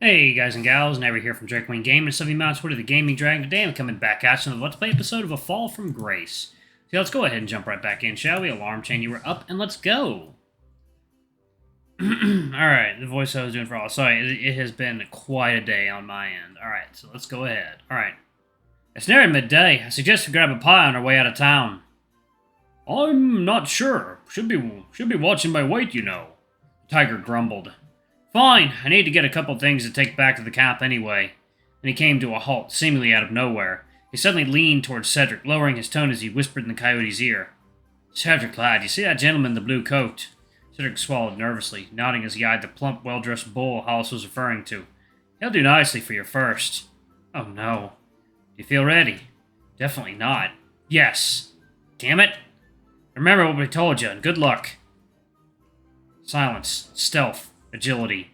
Hey guys and gals, Never here from Drake Wing Gaming, Subby Mounts, the Gaming Dragon. Today I'm coming back at you with a Let's Play episode of A Fall from Grace. So let's go ahead and jump right back in, shall we? Alarm chain, you were up, and let's go! Alright, the voice I was doing for all. Sorry, it has been quite a day on my end. Alright, so let's go ahead. Alright. It's nearing midday. I suggest we grab a pie on our way out of town. I'm not sure. Should be watching my weight, you know. The tiger grumbled. Fine, I need to get a couple things to take back to the camp anyway. And he came to a halt, seemingly out of nowhere. He suddenly leaned towards Cedric, lowering his tone as he whispered in the coyote's ear. Cedric, lad, you see that gentleman in the blue coat? Cedric swallowed nervously, nodding as he eyed the plump, well-dressed bull Hollis was referring to. He'll do nicely for your first. Oh no. Do you feel ready? Definitely not. Yes. Damn it. Remember what we told you, and good luck. Silence. Stealth. Agility.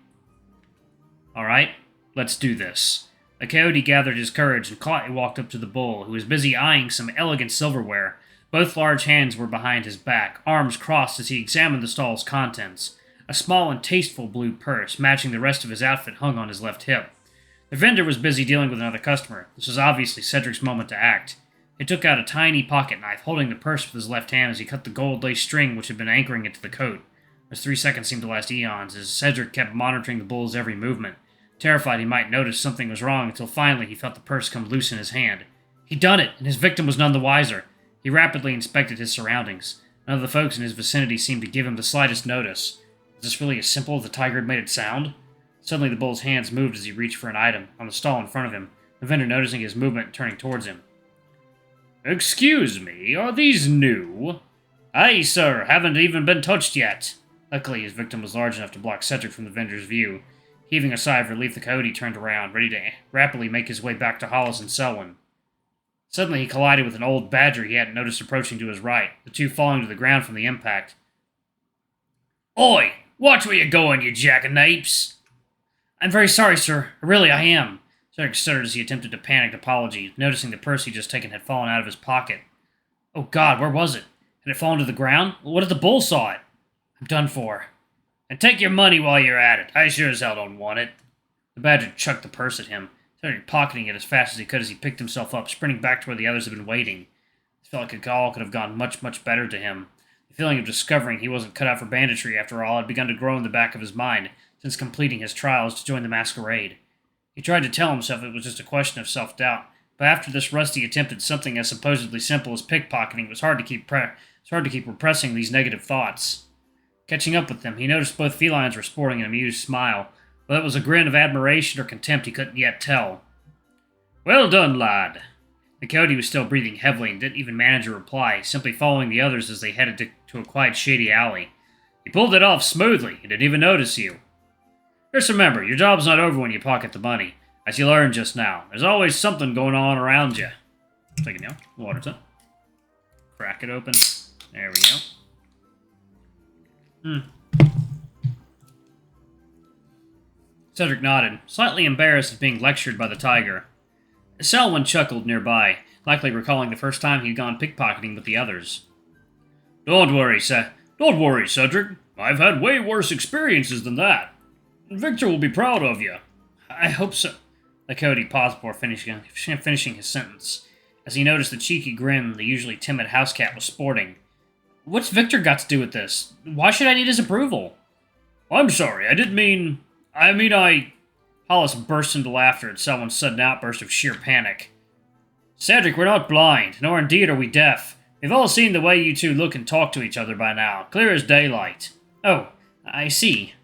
Alright, let's do this. The coyote gathered his courage and quietly walked up to the bull, who was busy eyeing some elegant silverware. Both large hands were behind his back, arms crossed as he examined the stall's contents. A small and tasteful blue purse, matching the rest of his outfit, hung on his left hip. The vendor was busy dealing with another customer. This was obviously Cedric's moment to act. He took out a tiny pocket knife, holding the purse with his left hand as he cut the gold lace string which had been anchoring it to the coat. Those 3 seconds seemed to last eons, as Cedric kept monitoring the bull's every movement, terrified he might notice something was wrong until finally he felt the purse come loose in his hand. He'd done it, and his victim was none the wiser. He rapidly inspected his surroundings. None of the folks in his vicinity seemed to give him the slightest notice. Was this really as simple as the tiger had made it sound? Suddenly the bull's hands moved as he reached for an item on the stall in front of him, the vendor noticing his movement and turning towards him. Excuse me, are these new? Aye, sir, haven't even been touched yet. Luckily, his victim was large enough to block Cedric from the vendor's view. Heaving a sigh of relief, the coyote turned around, ready to rapidly make his way back to Hollis and Selwyn. Suddenly, he collided with an old badger he hadn't noticed approaching to his right, the two falling to the ground from the impact. Oi! Watch where you're going, you jackanapes! I'm very sorry, sir. Really, I am. Cedric stuttered as he attempted a panicked apology, noticing the purse he'd just taken had fallen out of his pocket. Oh God, where was it? Had it fallen to the ground? What if the bull saw it? I'm done for. And take your money while you're at it. I sure as hell don't want it. The badger chucked the purse at him, started pocketing it as fast as he could as he picked himself up, sprinting back to where the others had been waiting. It felt like it all could have gone much, much better to him. The feeling of discovering he wasn't cut out for banditry after all had begun to grow in the back of his mind since completing his trials to join the masquerade. He tried to tell himself it was just a question of self-doubt, but after this rusty attempt at something as supposedly simple as pickpocketing, it was hard to keep repressing these negative thoughts. Catching up with them, he noticed both felines were sporting an amused smile, whether it was a grin of admiration or contempt he couldn't yet tell. Well done, lad. The coyote was still breathing heavily and didn't even manage a reply, simply following the others as they headed to a quiet, shady alley. He pulled it off smoothly. He didn't even notice you. Just remember, your job's not over when you pocket the money. As you learned just now, there's always something going on around you. Take it now. Water tub. Crack it open. There we go. Cedric nodded, slightly embarrassed at being lectured by the tiger. Selwyn chuckled nearby, likely recalling the first time he'd gone pickpocketing with the others. Don't worry, Cedric. I've had way worse experiences than that. Victor will be proud of you. I hope so. The coyote paused before finishing his sentence, as he noticed the cheeky grin the usually timid house cat was sporting. What's Victor got to do with this? Why should I need his approval? I'm sorry, I didn't mean... Hollis burst into laughter at Selwyn's sudden outburst of sheer panic. Cedric, we're not blind, nor indeed are we deaf. We've all seen the way you two look and talk to each other by now, clear as daylight. Oh, I see.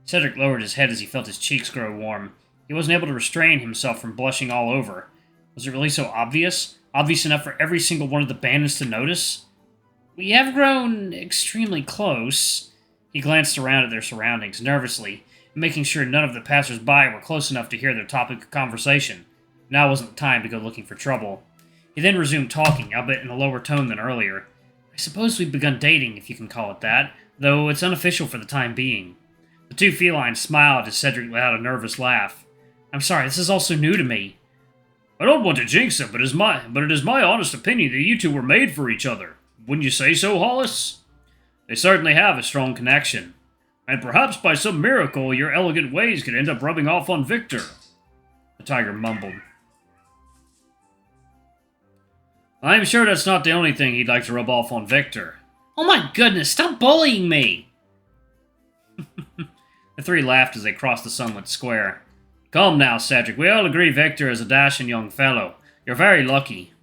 Cedric lowered his head as he felt his cheeks grow warm. He wasn't able to restrain himself from blushing all over. Was it really so obvious? Obvious enough for every single one of the bandits to notice? We have grown extremely close. He glanced around at their surroundings, nervously, making sure none of the passers-by were close enough to hear their topic of conversation. Now wasn't the time to go looking for trouble. He then resumed talking, albeit in a lower tone than earlier. I suppose we've begun dating, if you can call it that, though it's unofficial for the time being. The two felines smiled as Cedric let out a nervous laugh. I'm sorry, this is all so new to me. I don't want to jinx it, but it is my honest opinion that you two were made for each other. Wouldn't you say so, Hollis? They certainly have a strong connection. And perhaps by some miracle, your elegant ways could end up rubbing off on Victor. The tiger mumbled. I'm sure that's not the only thing he'd like to rub off on Victor. Oh my goodness, stop bullying me! The three laughed as they crossed the sunlit square. Come now, Cedric, we all agree Victor is a dashing young fellow. You're very lucky.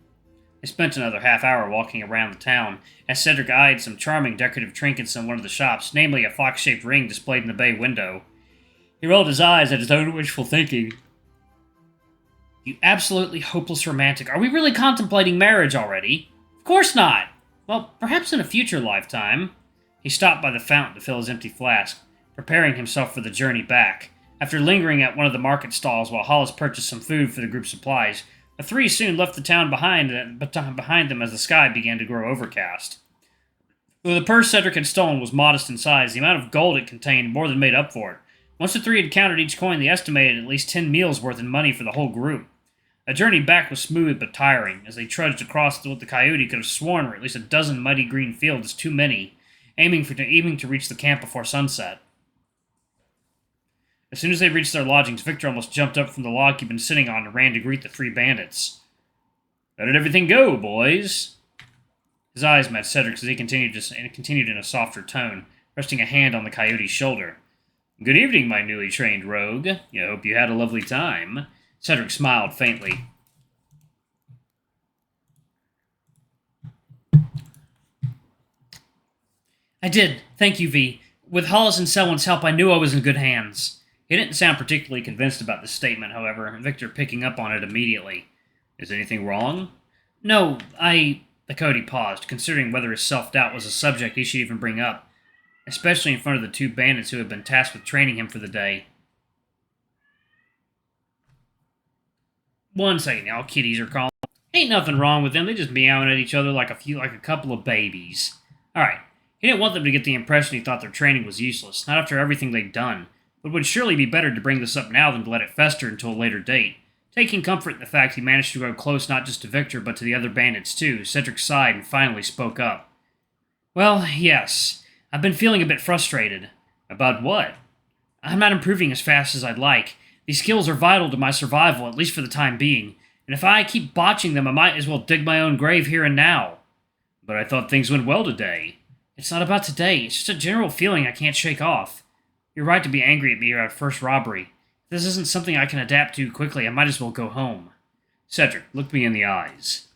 They spent another half-hour walking around the town, as Cedric eyed some charming decorative trinkets in one of the shops, namely a fox-shaped ring displayed in the bay window. He rolled his eyes at his own wishful thinking. You absolutely hopeless romantic. Are we really contemplating marriage already? Of course not! Well, perhaps in a future lifetime. He stopped by the fountain to fill his empty flask, preparing himself for the journey back. After lingering at one of the market stalls while Hollis purchased some food for the group's supplies, the three soon left the town behind them as the sky began to grow overcast. Though the purse Cedric had stolen was modest in size, the amount of gold it contained more than made up for it. Once the three had counted each coin, they estimated at least 10 meals worth in money for the whole group. The journey back was smooth but tiring, as they trudged across what the coyote could have sworn were at least a dozen muddy green fields too many, aiming to reach the camp before sunset. As soon as they reached their lodgings, Victor almost jumped up from the log he'd been sitting on and ran to greet the three bandits. How did everything go, boys? His eyes met Cedric's as he continued in a softer tone, resting a hand on the coyote's shoulder. Good evening, my newly trained rogue. I hope you had a lovely time. Cedric smiled faintly. I did, thank you, V. With Hollis and Selwyn's help, I knew I was in good hands. He didn't sound particularly convinced about this statement, however, Victor picking up on it immediately. Is anything wrong? No, The coyote paused, considering whether his self-doubt was a subject he should even bring up, especially in front of the two bandits who had been tasked with training him for the day. One second now, kitties are calling. Ain't nothing wrong with them, they just meowing at each other like a couple of babies. Alright, he didn't want them to get the impression he thought their training was useless, not after everything they'd done. But it would surely be better to bring this up now than to let it fester until a later date. Taking comfort in the fact he managed to grow close not just to Victor, but to the other bandits too, Cedric sighed and finally spoke up. Well, yes. I've been feeling a bit frustrated. About what? I'm not improving as fast as I'd like. These skills are vital to my survival, at least for the time being, and if I keep botching them, I might as well dig my own grave here and now. But I thought things went well today. It's not about today, it's just a general feeling I can't shake off. You're right to be angry at me at our first robbery. If this isn't something I can adapt to quickly, I might as well go home. Cedric, look me in the eyes.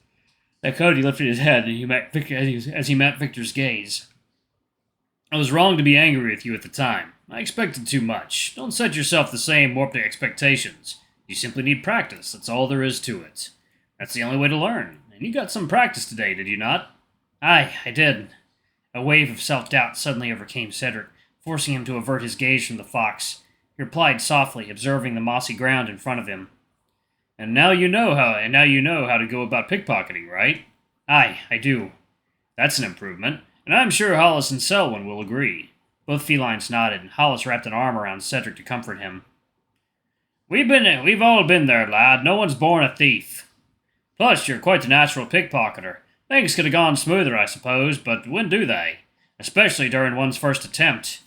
The coyote lifted his head as he met Victor's gaze. I was wrong to be angry with you at the time. I expected too much. Don't set yourself the same warped expectations. You simply need practice, that's all there is to it. That's the only way to learn. And you got some practice today, did you not? Aye, I did. A wave of self-doubt suddenly overcame Cedric, forcing him to avert his gaze from the fox. He replied softly, observing the mossy ground in front of him. And now you know how to go about pickpocketing, right? Aye, I do. That's an improvement, and I'm sure Hollis and Selwyn will agree. Both felines nodded, and Hollis wrapped an arm around Cedric to comfort him. We've all been there, lad. No one's born a thief. Plus, you're quite the natural pickpocketer. Things could have gone smoother, I suppose, but when do they? Especially during one's first attempt.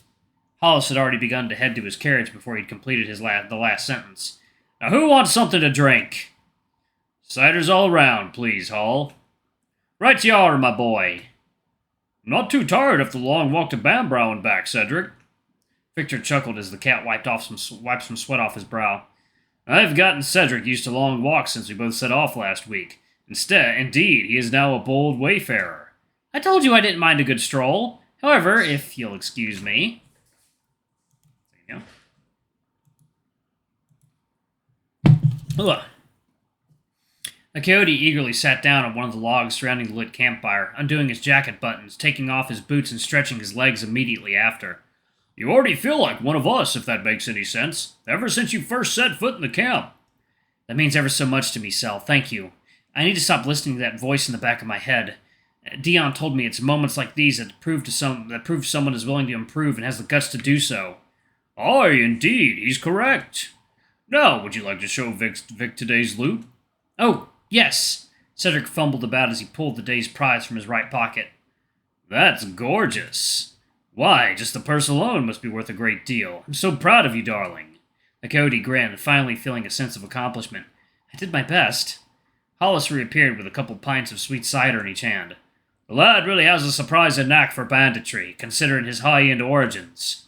Hollis had already begun to head to his carriage before he'd completed the last sentence. Now who wants something to drink? Ciders all around, please, Hall. Right you are, my boy. I'm not too tired after the long walk to Bambrough and back, Cedric. Victor chuckled as the cat wiped some sweat off his brow. I've gotten Cedric used to long walks since we both set off last week. Indeed, he is now a bold wayfarer. I told you I didn't mind a good stroll. However, if you'll excuse me... There you go. Ugh. The coyote eagerly sat down on one of the logs surrounding the lit campfire, undoing his jacket buttons, taking off his boots, and stretching his legs immediately after. You already feel like one of us, if that makes any sense, ever since you first set foot in the camp. That means ever so much to me, Sel. Thank you. I need to stop listening to that voice in the back of my head. Dion told me it's moments like these that prove someone is willing to improve and has the guts to do so. Aye, indeed, he's correct. Now, would you like to show Vic today's loot? Oh, yes. Cedric fumbled about as he pulled the day's prize from his right pocket. That's gorgeous. Why, just the purse alone must be worth a great deal. I'm so proud of you, darling. The coyote grinned, finally feeling a sense of accomplishment. I did my best. Hollis reappeared with a couple pints of sweet cider in each hand. The lad really has a surprising knack for banditry, considering his high-end origins.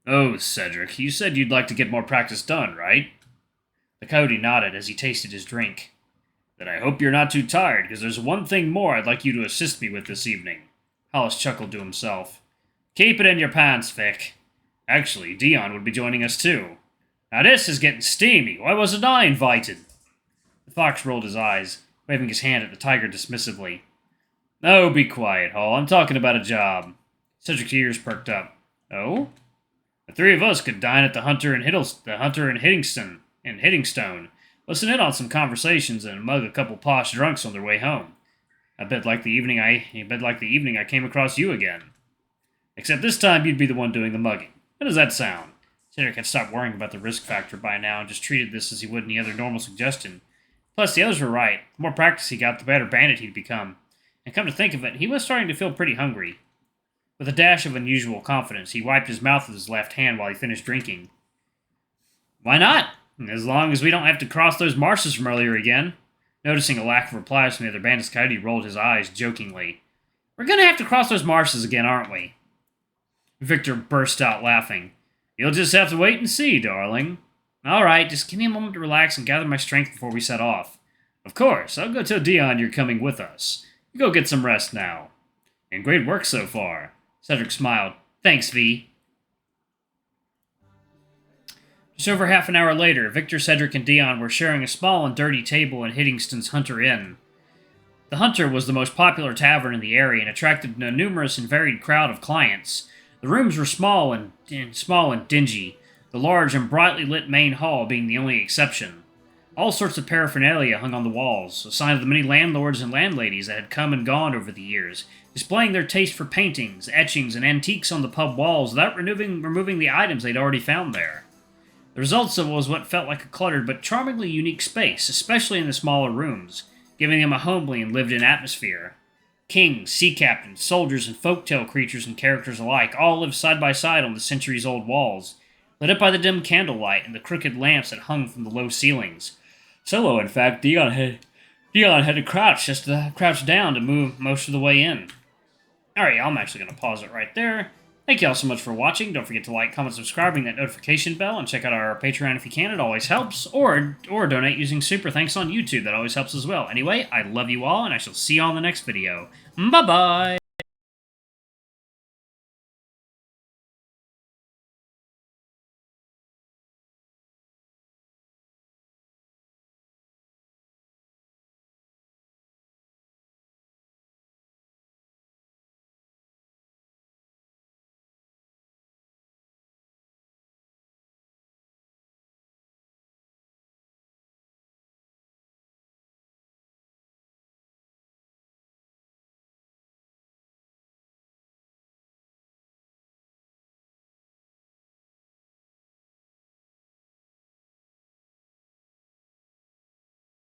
Oh, Cedric, you said you'd like to get more practice done, right? The coyote nodded as he tasted his drink. Then I hope you're not too tired, because there's one thing more I'd like you to assist me with this evening. Hollis chuckled to himself. Keep it in your pants, Vic. Actually, Dion would be joining us too. Now this is getting steamy. Why wasn't I invited? The fox rolled his eyes, waving his hand at the tiger dismissively. Oh, be quiet, Hall. I'm talking about a job. Cedric's ears perked up. Oh? The three of us could dine at the Hunter and Hittingstone. Listen in on some conversations and mug a couple posh drunks on their way home. I bet like the evening I came across you again. Except this time you'd be the one doing the mugging. How does that sound? Cedric had stopped worrying about the risk factor by now and just treated this as he would any other normal suggestion. Plus, the others were right. The more practice he got, the better bandit he'd become. And come to think of it, he was starting to feel pretty hungry. With a dash of unusual confidence, he wiped his mouth with his left hand while he finished drinking. Why not? As long as we don't have to cross those marshes from earlier again. Noticing a lack of replies from the other bandits, Coyote rolled his eyes jokingly. We're going to have to cross those marshes again, aren't we? Victor burst out laughing. You'll just have to wait and see, darling. All right, just give me a moment to relax and gather my strength before we set off. Of course, I'll go tell Dion you're coming with us. You go get some rest now. And great work so far. Cedric smiled. Thanks, V. Just over half an hour later, Victor, Cedric, and Dion were sharing a small and dirty table in Hittingstone's Hunter Inn. The Hunter was the most popular tavern in the area and attracted a numerous and varied crowd of clients. The rooms were small and dingy, the large and brightly lit main hall being the only exception. All sorts of paraphernalia hung on the walls, a sign of the many landlords and landladies that had come and gone over the years, displaying their taste for paintings, etchings, and antiques on the pub walls without removing the items they'd already found there. The result was what felt like a cluttered but charmingly unique space, especially in the smaller rooms, giving them a homely and lived-in atmosphere. Kings, sea captains, soldiers, and folktale creatures and characters alike all lived side by side on the centuries-old walls, lit up by the dim candlelight and the crooked lamps that hung from the low ceilings. So low, in fact, Dion had to crouch down to move most of the way in. Alright, I'm actually going to pause it right there. Thank you all so much for watching. Don't forget to like, comment, subscribe, ring that notification bell, and check out our Patreon if you can. It always helps. Or donate using Super Thanks on YouTube. That always helps as well. Anyway, I love you all, and I shall see you all in the next video. Bye-bye!